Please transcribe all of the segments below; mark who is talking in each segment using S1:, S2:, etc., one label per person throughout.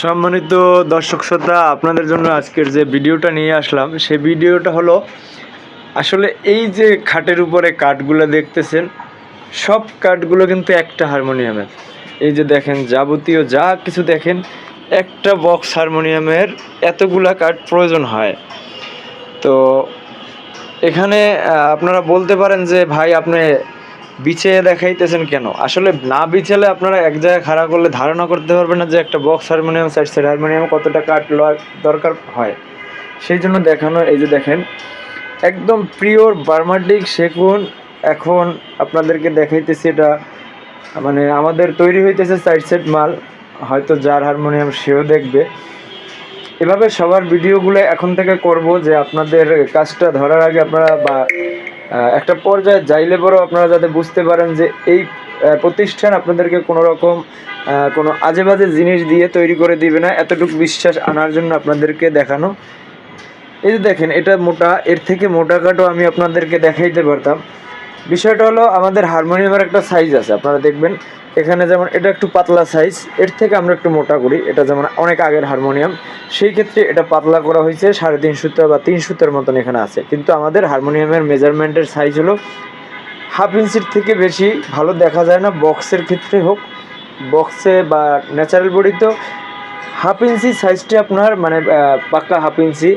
S1: সম্মানিত দর্শক শ্রোতা, আপনাদের জন্য আজকের যে ভিডিওটা নিয়ে আসলাম সেই ভিডিওটা হলো আসলে এই যে খাটের উপরে কাঠগুলো দেখতেছেন, সব কাঠগুলো কিন্তু একটা হারমোনিয়ামের। এই যে দেখেন, যাবতীয় যা কিছু দেখেন, একটা বক্স হারমোনিয়ামের এতগুলা কাঠ প্রয়োজন হয়। তো এখানে আপনারা বলতে পারেন যে ভাই আপনি বিছিয়ে দেখাইতেছেন কেন? আসলে না বিছালে আপনারা এক জায়গায় খাড়া করলে ধারণা করতে পারবেন না যে একটা box harmonium, side side harmonium কতটা কাঠ দরকার হয়। সেই জন্য দেখানো। এই যে দেখেন, একদম পিওর বার্মাটিক সেগুন এখন আপনাদেরকে দেখাইতেছি। এটা মানে আমাদের তৈরি হইতেছে সাইড সাইড মাল, হয়তো যার হারমোনিয়াম সেও দেখবে। এভাবে সবার ভিডিওগুলো এখন থেকে করব, যে আপনাদের কাজটা ধরার আগে আপনারা বা একটা পর্যায়ে যাইলে পরেও আপনারা যাতে বুঝতে পারেন যে এই প্রতিষ্ঠান আপনাদেরকে কোনো রকম কোনো আজে বাজে জিনিস দিয়ে তৈরি করে দিবে না, এতটুকু বিশ্বাস আনার জন্য আপনাদেরকে দেখানো। এই যে দেখেন, এটা মোটা, এর থেকে মোটা কাঠও আমি আপনাদেরকে দেখাইতে পারতাম। বিষয়টা হলো আমাদের হারমোনিয়ামের একটা সাইজ আছে, আপনারা দেখবেন এখানে যেমন এটা একটু পাতলা সাইজ, এর থেকে আমরা একটু মোটা করি। এটা যেমন অনেক আগের হারমোনিয়াম, সেই ক্ষেত্রে এটা পাতলা করা হয়েছে 3.5 সুতো বা 3 সুতোর মতন এখানে আছে। কিন্তু আমাদের হারমোনিয়ামের মেজারমেন্টের সাইজ হলো 1/2 ইঞ্চির থেকে বেশি ভালো দেখা যায় না, বক্সের ক্ষেত্রে হোক, বক্সে বা ন্যাচারাল বডিতেও 1/2 ইঞ্চি সাইজটি আপনার মানে পাক্কা 1/2 ইঞ্চি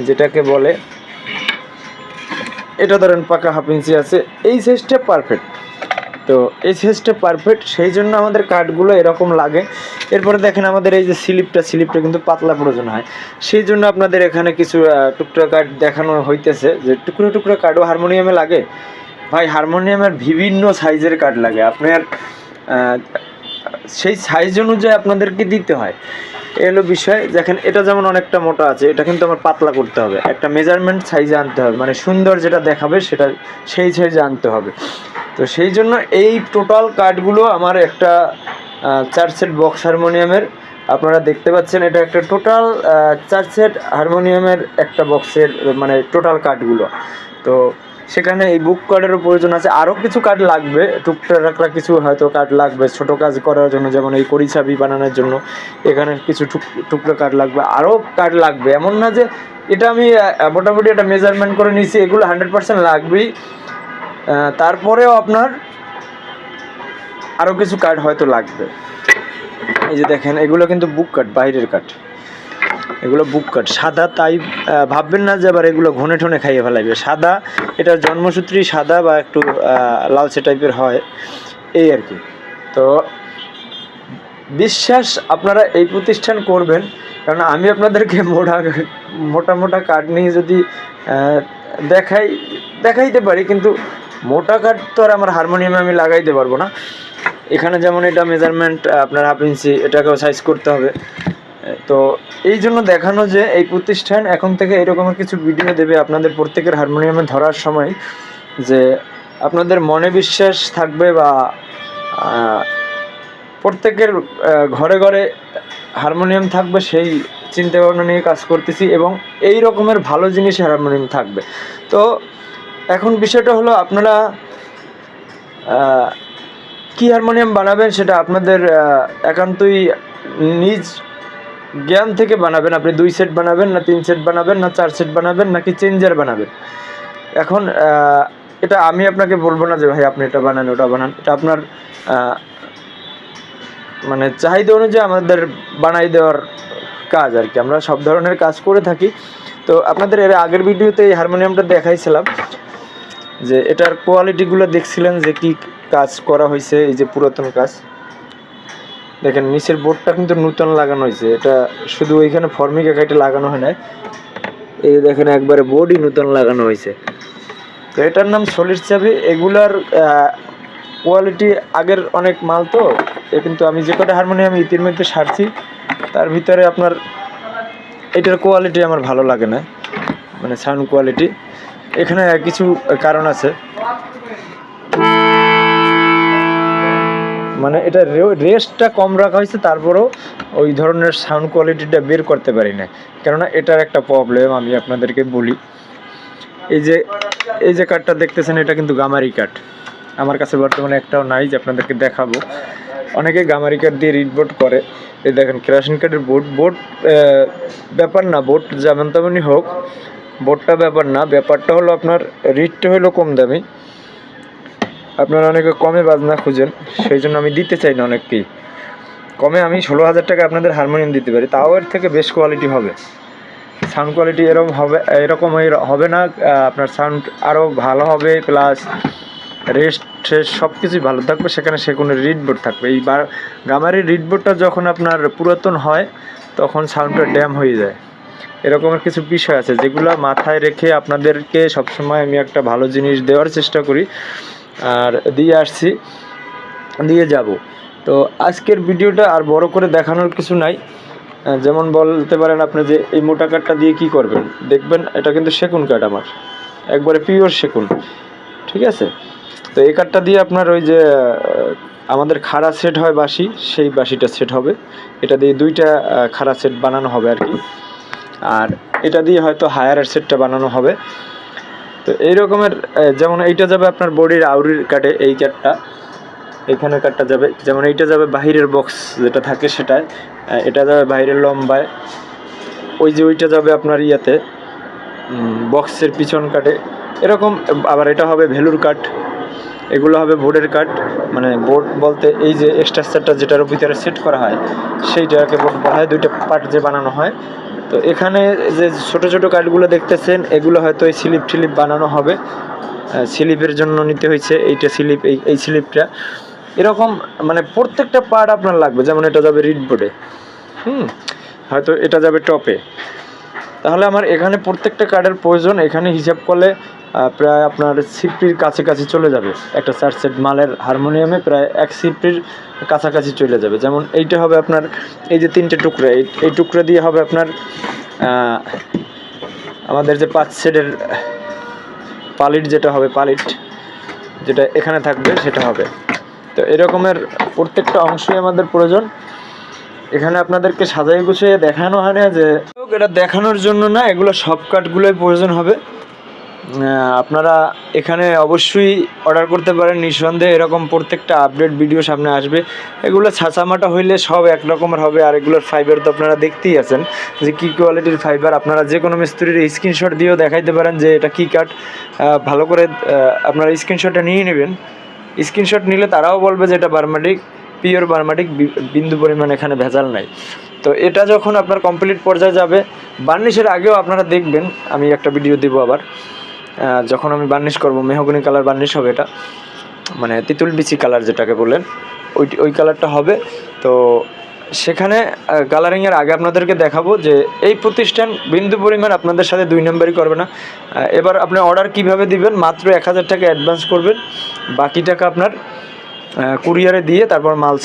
S1: যেটাকে বলে, এটা ধরেন পাকা 1/2 ইঞ্চি আছে, এই সাইজটা পারফেক্ট। তো এই সাইজটা পারফেক্ট, সেই জন্য আমাদের কাঠগুলো এরকম লাগে। এরপরে দেখেন আমাদের এই যে স্লিপটা কিন্তু পাতলা প্রয়োজন হয়, সেই জন্য আপনাদের এখানে কিছু টুকরা কাঠ দেখানো হইতেছে যে টুকরো টুকরো কাঠও হারমোনিয়ামে লাগে। ভাই, হারমোনিয়ামের বিভিন্ন সাইজের কাঠ লাগে, আপনার সেই সাইজ অনুযায়ী আপনাদেরকে দিতে হয়। এলো বিষয়। দেখেন, এটা যেমন অনেকটা মোটা আছে, এটা কিন্তু আমার পাতলা করতে হবে, একটা মেজারমেন্ট সাইজে আনতে হবে, মানে সুন্দর যেটা দেখাবে সেটা সেই সাইজে আনতে হবে। তো সেই জন্য এই টোটাল কাঠগুলো আমার একটা 4 সেট বক্স হারমোনিয়ামের, আপনারা দেখতে পাচ্ছেন এটা একটা টোটাল 4 সেট হারমোনিয়ামের একটা বক্সের মানে টোটাল কাঠগুলো। তো সেখানে এই বুক কার্ডেরও প্রয়োজন আছে, আরও কিছু কার্ড লাগবে, টুকটাক কিছু হয়তো কার্ড লাগবে ছোটো কাজ করার জন্য, যেমন এই কড়ি চাবি বানানোর জন্য এখানে কিছু টুকরো কার্ড লাগবে, আরও কার্ড লাগবে। এমন না যে এটা আমি মোটামুটি একটা মেজারমেন্ট করে নিয়েছি, এগুলো 100% লাগবেই। তারপরেও আপনার আরও কিছু কার্ড হয়তো লাগবে। এই যে দেখেন, এগুলো কিন্তু বুক কাট, বাইরের কাঠ, এগুলো বুক কাট সাদা, তাই ভাববেন না যে আবার এগুলো ঘনে ঠনে খাইয়ে ফেলাইবে। সাদা, এটার জন্মসূত্রেই সাদা বা একটু লালচে টাইপের হয়, এই আর কি। তো বিশ্বাস আপনারা এই প্রতিষ্ঠান করবেন, কারণ আমি আপনাদেরকে মোটা মোটা কাঠ নিয়ে যদি দেখাইতে পারি, কিন্তু মোটা কাঠ তো আর আমার হারমোনিয়ামে আমি লাগাইতে পারবো না। এখানে যেমন এটা মেজারমেন্ট আপনার 1/2 ইঞ্চি, এটাকেও সাইজ করতে হবে। তো এই জন্য দেখানো যে এই প্রতিষ্ঠান এখন থেকে এরকম কিছু ভিডিও দেবে আপনাদের প্রত্যেকের হারমোনিয়ামে ধরার সময়, যে আপনাদের মনে বিশ্বাস থাকবে বা প্রত্যেকের ঘরে ঘরে হারমোনিয়াম থাকবে, সেই চিন্তা ভাবনা নিয়ে কাজ করতেছি, এবং এই রকমের ভালো জিনিস হারমোনিয়াম থাকবে। তো এখন বিষয়টা হলো, আপনারা কি হারমোনিয়াম বানাবেন সেটা আপনাদের একান্তই নিজ জ্ঞান থেকে বানাবেন। আপনি 2 সেট বানাবেন, না 3 সেট বানাবেন, না 4 সেট বানাবেন, নাকি চেঞ্জার বানাবেন। এখন এটা আমি আপনাকে বলবো না যে ভাই আপনি এটা বানান ওটা বানান, এটা আপনার মানে চাহিদা অনুযায়ী আমাদের বানাই দেওয়ার কাজ আর কি। আমরা সব ধরনের কাজ করে থাকি। তো আপনাদের এর আগের ভিডিওতে এই হারমোনিয়ামটা দেখাইছিলাম, যে এটার কোয়ালিটিগুলো দেখছিলেন যে কি কাজ করা হয়েছে। এই যে পুরাতন কাজ দেখেন, নিচের বোর্ডটা কিন্তু নতুন লাগানো হয়েছে, এটা শুধু ওইখানে ফর্মিকা কাইটে লাগানো হয় না, এই দেখেন একবারে বোর্ডই নতুন লাগানো হয়েছে। তো এটার নাম সলিড চাবি। এগুলার কোয়ালিটি আগের অনেক মাল, তো কিন্তু আমি যে কটা হারমোনিয়াম ইতিমধ্যে সারছি তার ভিতরে আপনার এটার কোয়ালিটি আমার ভালো লাগে না, মানে সাউন্ড কোয়ালিটি। এখানে কিছু কারণ আছে, মানে এটা রেস্টটা কম রাখা হয়েছে, তারপরেও ওই ধরনের সাউন্ড কোয়ালিটিটা বের করতে পারি না। কেননা এটার একটা প্রবলেম আমি আপনাদেরকে বলি, এই যে কাঠটা দেখতেছেন, এটা কিন্তু গামারি কাঠ, আমার কাছে বর্তমানে একটাও নাই যে আপনাদেরকে দেখাবো। অনেকে গামারি কাঠ দিয়ে রিড বোর্ড করে। এই দেখেন কেরোসিন কাঠের বোর্ড ব্যাপার না, বোর্ড যেমন তেমনই হোক, বোর্ডটা ব্যাপার না, ব্যাপারটা হলো আপনার রিডটা হলো কম দামি। আপনারা অনেকে কমে বাজনা খুঁজেন, সেই জন্য আমি দিতে চাই না অনেককেই কমে। আমি 16,000 টাকা আপনাদের হারমোনিয়াম দিতে পারি, তাও এর থেকে বেশ কোয়ালিটি হবে, সাউন্ড কোয়ালিটি এরকম হবে না, আপনার সাউন্ড আরও ভালো হবে, প্লাস রেস্ট সব কিছুই ভালো থাকবে। সেখানে সেগুনের রিড বোর্ড থাকবে। এই গামারির রিড বোর্ডটা যখন আপনার পুরাতন হয় তখন সাউন্ডটা ড্যাম হয়ে যায়। এরকমের কিছু বিষয় আছে যেগুলো মাথায় রেখে আপনাদেরকে সবসময় আমি একটা ভালো জিনিস দেওয়ার চেষ্টা করি, আর দিয়ে যাব। তো আজকের ভিডিওটা আর বড় করে দেখানোর কিছু নাই। যেমন বলতে পারেন আপনি যে এই মোটা কাঠটা দিয়ে কি করবেন, দেখবেন এটা কিন্তু সেগুন কাঠ, আমার একবারে পিওর সেগুন, ঠিক আছে। তো এই কাঠটা দিয়ে আপনার ওই যে আমাদের খাড়া সেট হয় বাঁশি, সেই বাঁশিটা সেট হবে। এটা দিয়ে 2টা খাড়া সেট বানানো হবে আর কি, আর এটা দিয়ে হয়তো হায়ারের সেটটা বানানো হবে। তো এই রকমের যেমন এইটা যাবে আপনার বডির আউরির কাটে, এই কাঠটা এইখানে কাঠটা যাবে, যেমন এইটা যাবে বাহিরের বক্স যেটা থাকে সেটায়, এটা যাবে বাইরের লম্বায়, ওই যে ওইটা যাবে আপনার ইয়াতে বক্সের পিছন কাটে এরকম। আবার এটা হবে ভেলুর কাঠ, এগুলো হবে বোর্ডের কাঠ, মানে বোর্ড বলতে এই যে স্ট্রাকচারটা যেটার ভিতরে সেট করা হয় সেইটাকে বোর্ড বলা হয়, 2টা পার্ট যে বানানো হয়। তো এখানে যে ছোট ছোট কাঠগুলো দেখতেছেন এগুলো হয়তো এই স্লিপ বানানো হবে, স্লিপের জন্য নিতে হয়েছে এইটা স্লিপ, এই স্লিপটা এরকম, মানে প্রত্যেকটা পার্ট আপনার লাগবে। যেমন এটা যাবে রিড বোর্ডে, হয়তো এটা যাবে টপে, তাহলে আমার এখানে প্রত্যেকটা কার্ডের প্রয়োজন। এখানে হিসাব করলে প্রায় আপনার সিফটির কাছাকাছি চলে যাবে। একটা 4 সেট মালের হারমোনিয়ামে প্রায় 1 সিফটির কাছাকাছি চলে যাবে। যেমন এইটা হবে আপনার এই যে 3টে টুকরা, এই টুকরা দিয়ে হবে আপনার আমাদের যে 5 সেটের পালিট যেটা হবে, পালিট যেটা এখানে থাকবে সেটা হবে। তো এরকমের প্রত্যেকটা অংশই আমাদের প্রয়োজন। এখানে আপনাদেরকে সাজাই গুছিয়ে দেখানো হয় না, যে এটা দেখানোর জন্য না, এগুলো সব কাঠগুলোই প্রয়োজন হবে। আপনারা এখানে অবশ্যই অর্ডার করতে পারেন নিঃসন্দেহে। এরকম প্রত্যেকটা আপডেট ভিডিও সামনে আসবে। এগুলো ছাঁচামাটা হইলে সব এক রকমের হবে, আর এগুলোর ফাইবার তো আপনারা দেখতেই আছেন যে কী কোয়ালিটির ফাইবার। আপনারা যে কোনো মিস্ত্রির স্ক্রিনশট দিয়েও দেখাইতে পারেন যে এটা কী কাঠ, ভালো করে আপনারা স্ক্রিনশটটা নিয়ে নেবেন। স্ক্রিনশট নিলে তারাও বলবে যে এটা বার্মাটিক, পিওর বার্মাটিক, বিন্দু পরিমাণ এখানে ভেজাল নাই। তো এটা যখন আপনার কমপ্লিট পর্যায়ে যাবে, বার্নিশের আগেও আপনারা দেখবেন, আমি একটা ভিডিও দেব আবার, যখন আমি বার্নিশ করব, মেহগনি কালার বার্নিশ হবে, এটা মানে তিতুল বিচি কালার যেটাকে বললেন, ওই কালারটা হবে। তো সেখানে কালারিংয়ের আগে আপনাদেরকে দেখাবো যে এই প্রতিষ্ঠান বিন্দু পরিমাণ আপনাদের সাথে 2 নম্বরই করবে না। এবার আপনি অর্ডার কিভাবে দিবেন, মাত্র 1000 টাকা অ্যাডভান্স করবেন, বাকি টাকা আপনার কুরিয়ারে দিয়ে তারপর মাল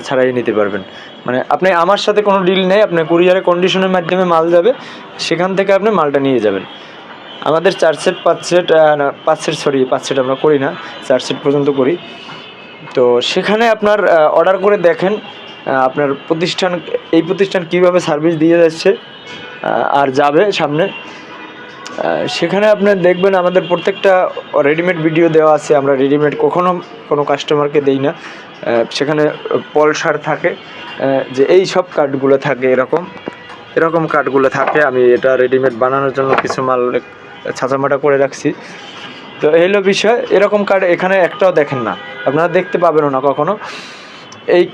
S1: ছাড়াই নিতে পারবেন। মানে আপনি আমার সাথে কোনো ডিল নেই, আপনি কুরিয়ারে কন্ডিশনের মাধ্যমে মাল যাবে, সেখান থেকে আপনি মালটা নিয়ে যাবেন। আমাদের 4 সেট 5 সেট আমরা করি না, 4 সেট পর্যন্ত করি। তো সেখানে আপনার অর্ডার করে দেখেন আপনার এই প্রতিষ্ঠান কীভাবে সার্ভিস দিয়ে যাচ্ছে আর যাবে সামনে। সেখানে আপনি দেখবেন আমাদের প্রত্যেকটা রেডিমেড ভিডিও দেওয়া আছে। আমরা রেডিমেড কখনো কোনো কাস্টমারকে দেই না। সেখানে পলসার থাকে, যে এই সব কাঠগুলো থাকে, এরকম কাঠগুলো থাকে। আমি এটা রেডিমেড বানানোর জন্য কিছু মাল ছাঁচামাটা করে রাখছি। তো এই হলো বিষয়। এরকম কাঠ এখানে একটাও দেখেন না, আপনারা দেখতে পাবেনও না কখনো।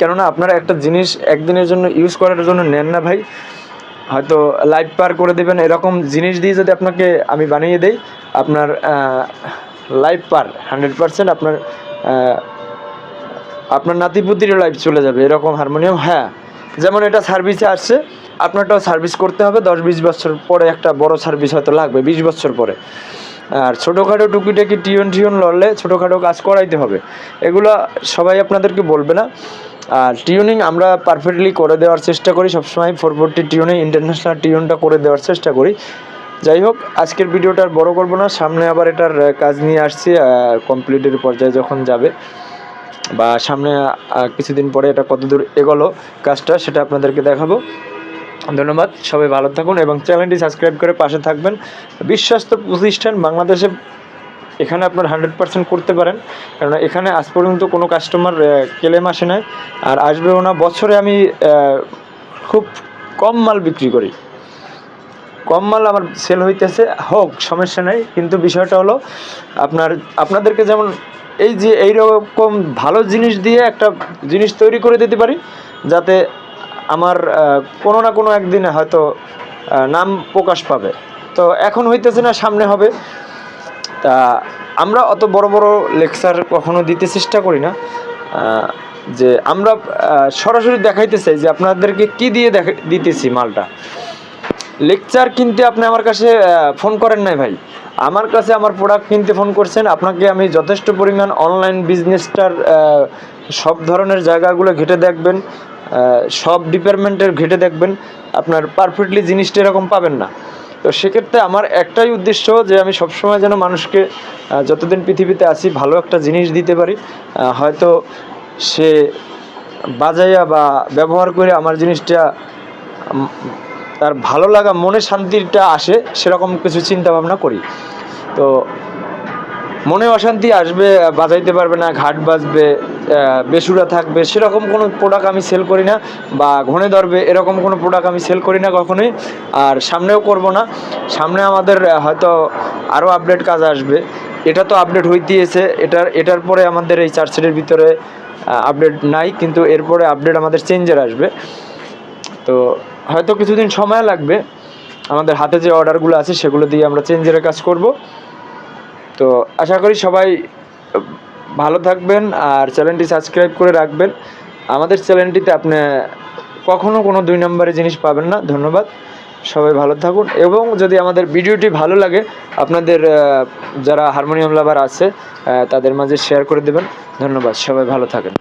S1: কেননা আপনারা একটা জিনিস একদিনের জন্য ইউজ করার জন্য নেন না ভাই, হয়তো লাইফ পার করে দেবেন। এরকম জিনিস দিয়ে যদি আপনাকে আমি বানিয়ে দেই, আপনার লাইফ পার 100%, আপনার নাতিপুতিরও লাইফ চলে যাবে এরকম হারমোনিয়াম। হ্যাঁ, যেমন এটা সার্ভিসে আসছে, আপনারটাও সার্ভিস করতে হবে 10-20 বছর পরে। একটা বড় সার্ভিস হয়তো লাগবে 20 বছর পরে। আর ছোটোখাটো টুকিটাকি টিউন লড়লে ছোটোখাটো কাজ করাইতে হবে, এগুলো সবাই আপনাদেরকে বলবে না। আর টিউনিং আমরা পারফেক্টলি করে দেওয়ার চেষ্টা করি সবসময়। 440 টিউনে ইন্টারন্যাশনাল টিউনটা করে দেওয়ার চেষ্টা করি। যাই হোক, আজকের ভিডিওটা আর বড় করবো না, সামনে আবার এটার কাজ নিয়ে আসছি। কমপ্লিটের পর্যায়ে যখন যাবে, বা সামনে কিছুদিন পরে এটা কতদূর এগোলো কাজটা, সেটা আপনাদেরকে দেখাবো। ধন্যবাদ, সবাই ভালো থাকুন এবং চ্যানেলটি সাবস্ক্রাইব করে পাশে থাকবেন। বিশ্বস্ত প্রতিষ্ঠান, বাংলাদেশে এখানে আপনার 100% করতে পারেন, কারণ এখানে আজ পর্যন্ত কোনো কাস্টমার ক্লেম আসে নাই, আর আসবেও না। বছরে আমি খুব কম মাল বিক্রি করি, কম মাল আমার সেল হইতেছে, হোক সমস্যা নেই, কিন্তু বিষয়টা হলো আপনাদেরকে যেমন এই যে এইরকম ভালো জিনিস দিয়ে একটা জিনিস তৈরি করে দিতে পারি, যাতে আমার কোনো না কোনো একদিনে হয়তো নাম প্রকাশ পাবে। তো এখন হইতেছে না, সামনে হবে। তা আমরা অত বড় বড় লেকচার কখনো দিতে চেষ্টা করি না, যে আমরা সরাসরি দেখাইতে চাই যে আপনাদেরকে কি দিয়ে দিতেছি মালটা। লেকচার কিনতে আপনি আমার কাছে ফোন করেন নাই ভাই, আমার কাছে আমার প্রোডাক্ট কিনতে ফোন করছেন। আপনাকে আমি যথেষ্ট পরিমাণ অনলাইন বিজনেসটার সব ধরনের জায়গাগুলো ঘেটে দেখবেন, সব ডিপার্টমেন্টের ঘেটে দেখবেন, আপনার পারফেক্টলি জিনিসটা এরকম পাবেন না। তো সেক্ষেত্রে আমার একটাই উদ্দেশ্য যে আমি সবসময় যেন মানুষকে যতদিন পৃথিবীতে আছি ভালো একটা জিনিস দিতে পারি, হয়তো সে বাজাইয়া বা ব্যবহার করে আমার জিনিসটা তার ভালো লাগা, মনে শান্তিটা আসে, সেরকম কিছু চিন্তা ভাবনা করি। তো মনে অশান্তি আসবে, বাজাইতে পারবে না, ঘাট বাজবে, বেসুরা থাকবে, সেরকম কোনো প্রোডাক্ট আমি সেল করি না, বা ঘনে ধরবে এরকম কোনো প্রোডাক্ট আমি সেল করি না কখনোই, আর সামনেও করব না। সামনে আমাদের হয়তো আরও আপডেট কাজ আসবে, এটা তো আপডেট হইতেছে, এটার পরে আমাদের এই 4 সেটের ভিতরে আপডেট নাই, কিন্তু এরপরে আপডেট আমাদের চেঞ্জের আসবে। তো হয়তো কিছুদিন সময় লাগবে, আমাদের হাতে যে অর্ডারগুলো আছে সেগুলো দিয়ে আমরা চেঞ্জের কাজ করব। তো আশা করি সবাই ভালো থাকবেন, আর চ্যানেলটি সাবস্ক্রাইব করে রাখবেন। আমাদের চ্যানেলটিতে আপনি কখনো কোনো 2 নম্বরের জিনিস পাবেন না। ধন্যবাদ, সবাই ভালো থাকুন। এবং যদি আমাদের ভিডিওটি ভালো লাগে, আপনাদের যারা হারমোনিয়াম লাভার আছে তাদের মাঝে শেয়ার করে দেবেন। ধন্যবাদ, সবাই ভালো থাকেন।